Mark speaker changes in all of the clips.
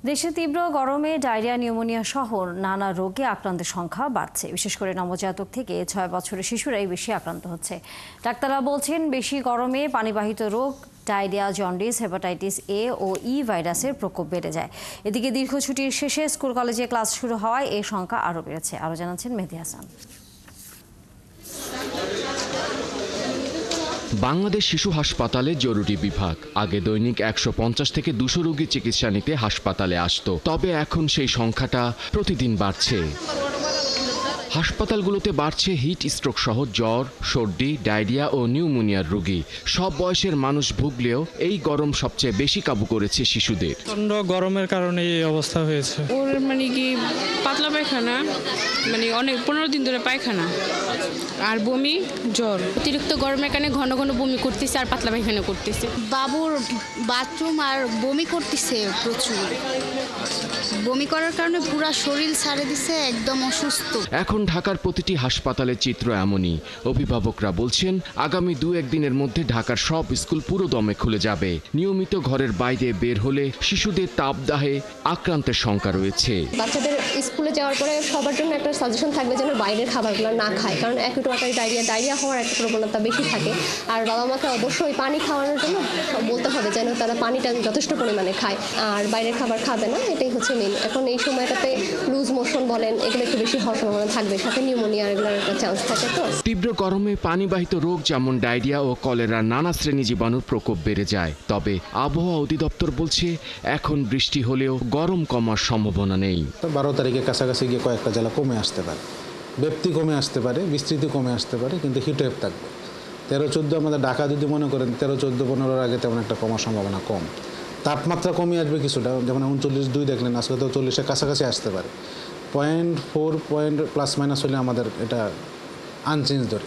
Speaker 1: দেশে তীব্র গরমে ডায়রিয়া, নিউমোনিয়া সহ নানা রোগে আক্রান্তের সংখ্যা বাড়ছে। বিশেষ করে নবজাতক থেকে 6 বছরের শিশুরাই বেশি আক্রান্ত হচ্ছে। ডাক্তাররা বলছেন, বেশি গরমে পানিবাহিত রোগ, ডায়রিয়া, জন্ডিস, হেপাটাইটিস এ ও ই ভাইরাসের প্রকোপ বেড়ে যায়। এদিকে দীর্ঘ ছুটির শেষে স্কুল কলেজে ক্লাস শুরু হওয়ায় এই সংখ্যা আরও বেড়েছে। আরও জানাচ্ছেন মেহেদী হাসান।
Speaker 2: বাংলাদেশ শিশু হাসপাতালে জরুরি বিভাগ। আগে দৈনিক 150 থেকে 200 রোগী চিকিৎসা নিতে হাসপাতালে আসতো, তবে এখন সেই সংখ্যাটা প্রতিদিন বাড়ছে। হাসপাতালগুলোতে বাড়ছে হিট স্ট্রোক সহ জ্বর, সর্দি, ডায়রিয়া ও নিউমোনিয়ার রোগী। সব বয়সের মানুষ ভুগলেও এই গরম সবচেয়ে বেশি কাবু করেছে শিশুদের।
Speaker 3: প্রচণ্ড গরমের কারণে এই অবস্থা হয়েছে।
Speaker 4: ওর কি পাতলা পায়খানা, অনেক 15 দিন ধরে পায়খানা আর বমি, জ্বর।
Speaker 5: অতিরিক্ত গরমের কারণে ঘন ঘন বমি করতেছে আর পাতলা পায়খানা করতেছে।
Speaker 6: বাবুর বাথরুম আর বমি করতেছে প্রচুর। বমি করার কারণে পুরো শরীর ছাড়ে দিছে, একদম অসুস্থ।
Speaker 2: এখন ঢাকার প্রতিটি হাসপাতালের চিত্র এমনই। অভিভাবকরা বলছেন, আগামী 2-1 দিনের মধ্যে ঢাকার সব স্কুল পুরো দমে খুলে যাবে। নিয়মিত ঘরের বাইরে বের হলে শিশুদের তাপদাহে আক্রান্তের শঙ্কা রয়েছে।
Speaker 7: বাচ্চাদের স্কুলে যাওয়ার পরে সবার জন্য একটা সাজেশন থাকবে যেন বাইরের খাবারগুলো না খায়, কারণ অ্যাকিউট ওয়াটারি ডায়রিয়া হওয়ার একটা প্রবণতা বেশি থাকে। আর বাবা মাকে অবশ্যই পানি খাওয়ানোর জন্য বলতে হবে যেন তারা পানিটা যথেষ্ট পরিমাণে খায় আর বাইরের খাবার খাবে না। এটাই হচ্ছে মেন। এখন এই সময়টাতে লুজ মোশন বলেন, এগুলো একটু বেশি হওয়ার সম্ভাবনা থাকবে, সাথে নিউমোনিয়া এগুলোর একটা চান্স থাকে। তো
Speaker 2: তীব্র গরমে পানিবাহিত রোগ যেমন ডায়রিয়া ও কলেরার নানা শ্রেণী জীবাণুর প্রকোপ বেড়ে যায়। তবে আবহাওয়া অধিদপ্তর বলছে, এখন বৃষ্টি হলেও গরম কমার সম্ভাবনা নেই।
Speaker 8: 12 তারিখে কাছাকাছি গিয়ে কয়েকটা জেলা কমে আসতে পারে, ব্যাপ্তি কমে আসতে পারে, বিস্তৃতি কমে আসতে পারে, কিন্তু হিটওয়েভ থাকবে। 13-14 আমাদের ঢাকা যদি মনে করেন 13-14-15 আগে তেমন একটা কমার সম্ভাবনা কম। তাপমাত্রা কমে আসবে কিছুটা, যেমন 39.2 দেখলেন, আজকে তো 40-এর কাছাকাছি আসতে পারে। 0.4 প্লাস মাইনাস হলে আমাদের এটা আনচেঞ্জ ধরে,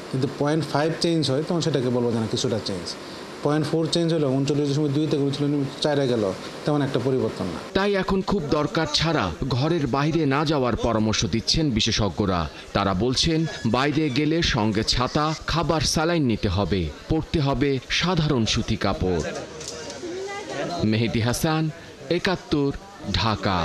Speaker 8: কিন্তু 0.5 চেঞ্জ হয় তখন সেটাকে বলবো যে না কিছুটা চেঞ্জ। 0.4 চেঞ্জ হলো 39.2 থেকে 4-এ গেল, তেমন একটা পরিবর্তন না।
Speaker 2: তাই এখন খুব দরকার ছাড়া ঘরের বাইরে না যাওয়ার পরামর্শ দিচ্ছেন বিশেষজ্ঞরা। তারা বলছেন, বাইরে গেলে সঙ্গে ছাতা, খাবার, স্যালাইন নিতে হবে, পরতে হবে সাধারণ সুতি কাপড়। মেহেদী হাসান, 71, ঢাকা।